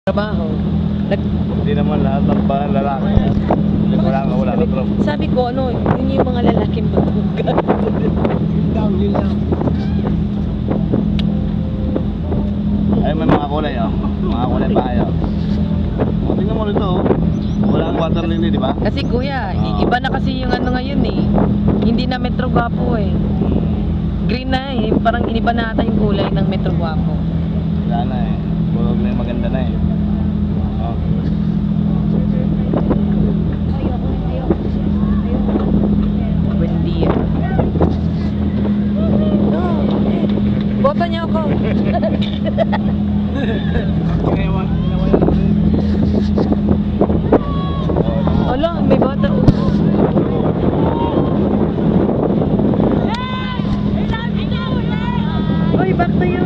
Trabaho. Hindi naman lahat ng lalaki. Wala ka trabaho. Sabi ko, ano, yun yung mga lalaking magbugat. Yun lang. Ay, may mga kulay, oh. Mga kulay bahay, oh. O, tingnan mo rito, oh. Wala ang water lily, di ba? Kasi kuya, iba na kasi yung ano ngayon eh. Hindi na Metro Guapo eh. Green na eh. Parang iniba na ata yung kulay ng Metro Guapo. Wala na eh. Bulog na yung maganda na eh. Oh. Buendi ah. Boto niyo ako. Ala, may bata. Oy, back to you.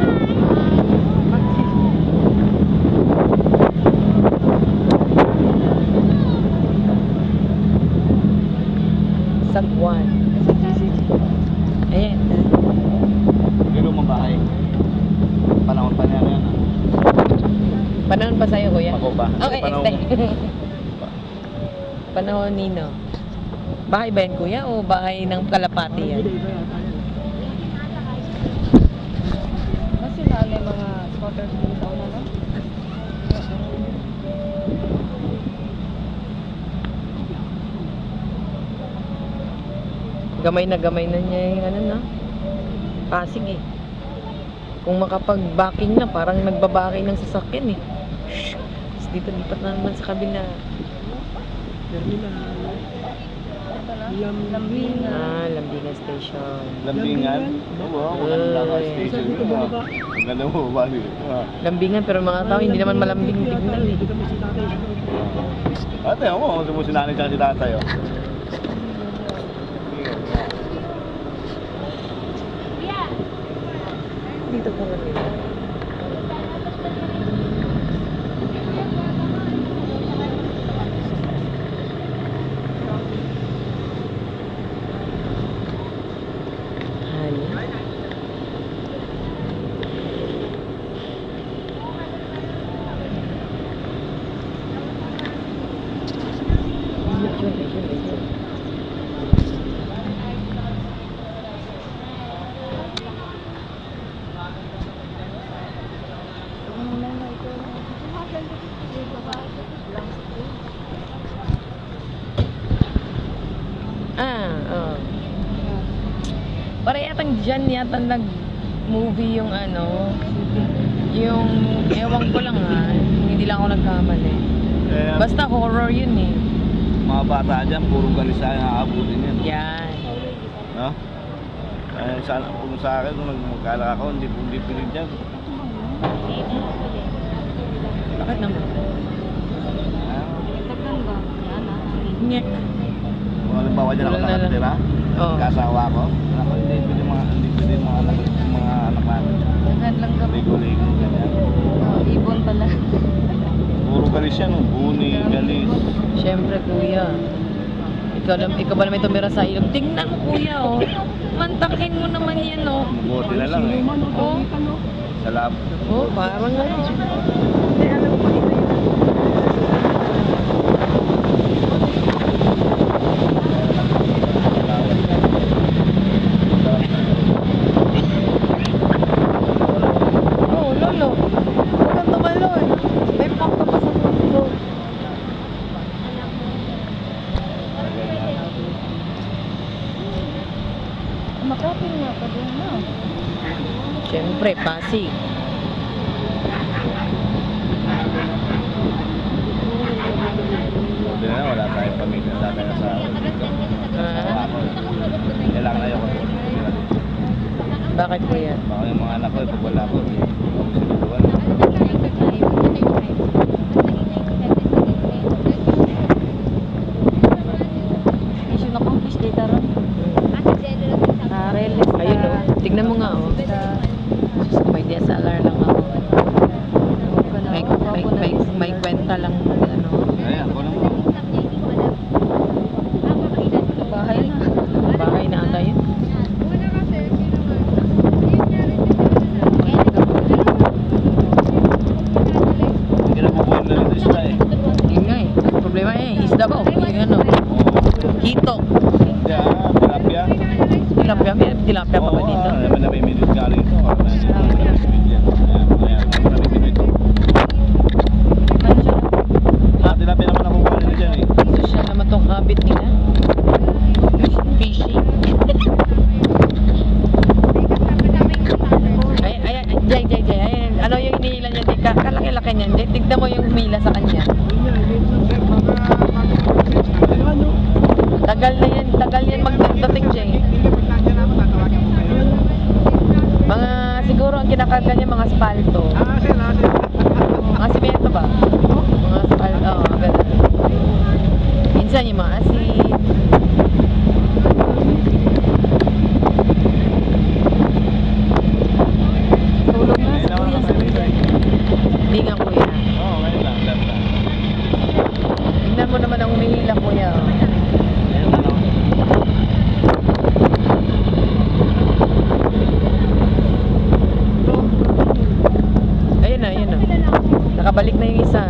Sagwan. Ayan. Pero mabahay. Panahon pa niya yan. Panahon pa sa'yo, kuya? Ako ba? Okay, Panahon. Panahon nino. Bahay ba yan, kuya? O bahay ng kalapati yan? Kasi may mga squatters dito na, no? Gamay na niya yung ano na. Pasig eh. Kung makapag-backing na, parang nagbabacking ng sasakyan eh. Tapos dito lipat na naman sa kabila. Lambingan. Ah, Lambingan Station. Lambingan? Oo, maganda ka station. Ang ganda mo ba? Lambingan pero mga tao hindi naman malambing tignan eh. Ate, ako, gusto mo si nanay tsaka si tatay, oh. Dito pa lang yun. Para yatang dyan yata nag-movie yung ano, yung, ewan ko lang ha, hindi lang ako nagkamali. Basta horror yun eh. Mga bata dyan, puro galisa yung aabutin yan. Yan. No? Sana, kung sa akin, kung magkala ako, hindi pilig dyan. Bakit naman? Taglan ba? Ngek. Kung halimbawa dyan ako nakatira, kasawa ko, ako hindi pwede mga anak namin. Daghan lang kami. Ligo-ligo, ganyan. Ibon pala. Puro galis yan, buni, galis. Siyempre kuya. Ikaw ba naman tumira sa ilog? Tingnan mo kuya oh. Mantakin mo naman yan oh. Buti na lang eh. Oh. Sa lab. Oh, parang ano. Hindi, alam ko dito yun. Oh, lolo. Huwag kang tumalon. May pangka pa sa mundo. Makapin nga pa doon na. Siyempre, Pasig. Buti na lang, wala tayong pamilya sa akin sa dito. Kailangan na ako. Bakit kuya? Baka yung mga anak ko, pag wala ko, sinuduan. Issue na kong fish data ron. Ayun oh. Tignan mo nga oh. May DSLR lang ako. May kwenta lang ano. Ay, ako naman. Bahay na. Bahay na ata yun. Hindi na po Hito. Yeah, tilapia. Tilapia, may tilapia pa ba dito? May namimilid galing ito. Tilapia naman ako kuha nila dyan eh. Social naman tong habit nila. Fishing. Jay. Ano yung hinihila niya? Kalaki-laki niyan. Jay, tignan mo yung humila sa kanya. Tagal yan magdating, Jay. Mga, siguro ang kinakarga niya mga spalto. Mga simento ba? Mga spalto, ganun. Minsan yung mga asin. Tulog na sa kuya. Hindi nga kuya. Oo, ngayon lang. Tignan mo naman ang umihila kuya. Ayun na. Nakabalik na yung isa.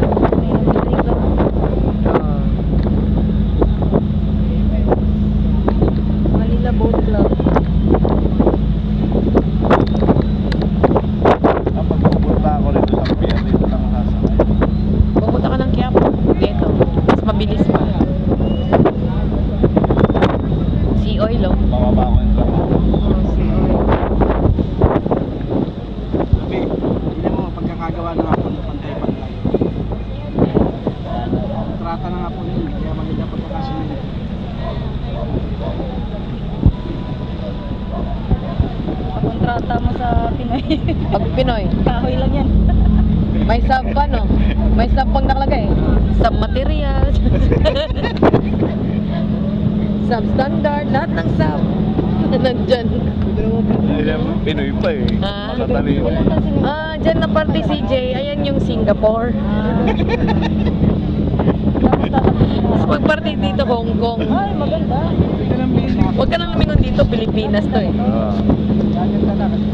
Manila Boat Club. Kapag pupunta ako rito sa pier, dito lang sasakay. Pupunta ka ng Quiapo. Dito. Mas mabilis pa. Sea oil, oh. Bababa ako yung trabaho. Sabi, hindi mo pagkakagawa ng hapon na pantay-pantay. Trata ng hapon yun, kaya maganda pagkakasunod. Kontrata mo sa Pinoy. Pag Pinoy, Kahoy lang yan. may sub pa, no? May sub pang nakalagay. Sub material. Substandard, lahat ng sub. Nandyan. Pinoy pa eh. Ah. Matatalino. Dyan na party si Jay. Ayan yung Singapore. Tapos pag-party dito, Hong Kong. Ay, maganda. Huwag ka nang lumingon dito, Pilipinas to eh. Gaganda na kasi.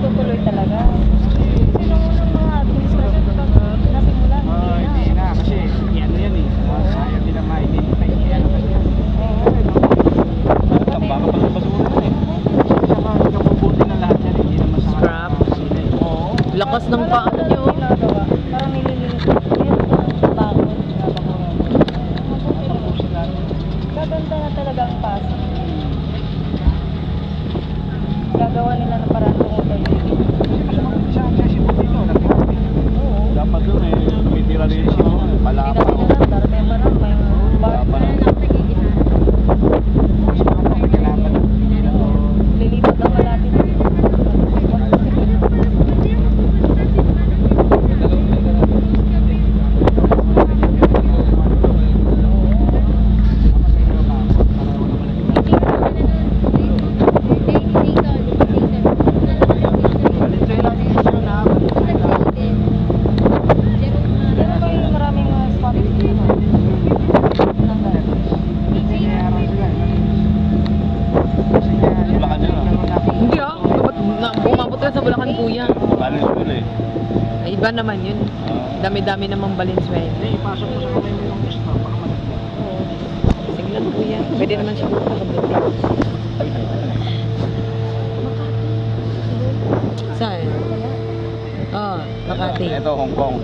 Tutuloy talaga. Sino unang mga administrative nasimulan? Hindi na, kasi yan yan eh. Ayaw din na ma-identify niya. Tambaka pa sa basura eh. Saka kapubuti na lahat yan, hindi naman sa Scrap. Oo. Lakas ng paa nyo. Ginagawa. Parang nililinis. Bakit? Gaganda na talaga ang paso. Gagawa nila ng parang tumutuloy. Kasi mas isa accessible dito. Oo. Dapat doon eh, tumitira din siya. Palapa. Pinakita na, darating pa na, may bar. Palapa na. Mas mga pakikalaban. Hindi na to. Lilipat na malapit. Pero may maraming spot dito. Bulacan yun ah. Hindi ah. Umabot ka sa Bulacan kuya. Balance school eh. Ay, iba naman yun. Dami-dami namang Valenzuela. Hindi, ipasok mo sa kamay mo yung gusto. Baka malaki. Sige lang kuya. Pwede naman siya magpakabuti. Saan? Makati. Ito, Hong Kong.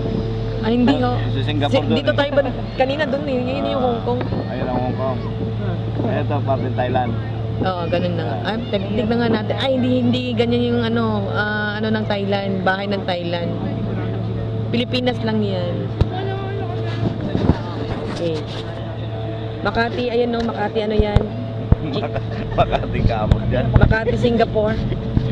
Ay, hindi ho. Sa Singapore doon Dito eh. tayo ba? Kanina doon eh. Yun yung Hong Kong. Ayun ang Hong Kong. Ito, part in Thailand. Oo, ganun na nga. Ay, tignan nga natin. Ay, hindi ganyan yung ano ng Thailand. Bahay ng Thailand. Pilipinas lang yan. Okay. Makati, ayan no, Makati ano yan? Makati ka mo dyan. Makati, Singapore.